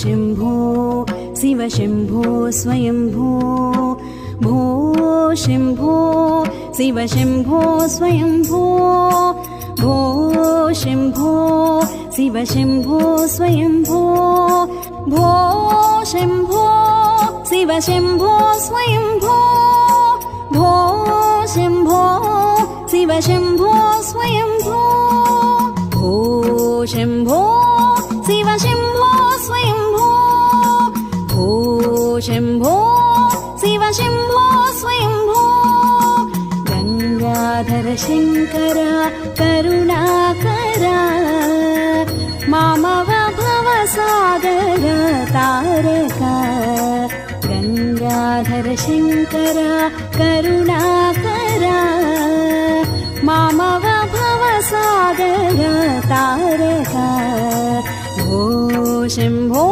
शम्भो शिव शम्भो स्वयम्भो भो शम्भो शिव शम्भो स्वयम्भो भो शम्भो शिव शम्भो स्वयम्भो भो शम्भो शिव शम्भो स्वयम्भो भो शम्भो शिव शम्भो स्वयम्भो भो शम्भो शिव शम्भो स्वयम्भो भो शम्भो शिव शम्भो स्वयम्भो गंगाधर शंकर करुणाकर मामव भवसागर तारका गंगाधर शंकर करुणाकर मामव भवसागर तारका भो शम्भो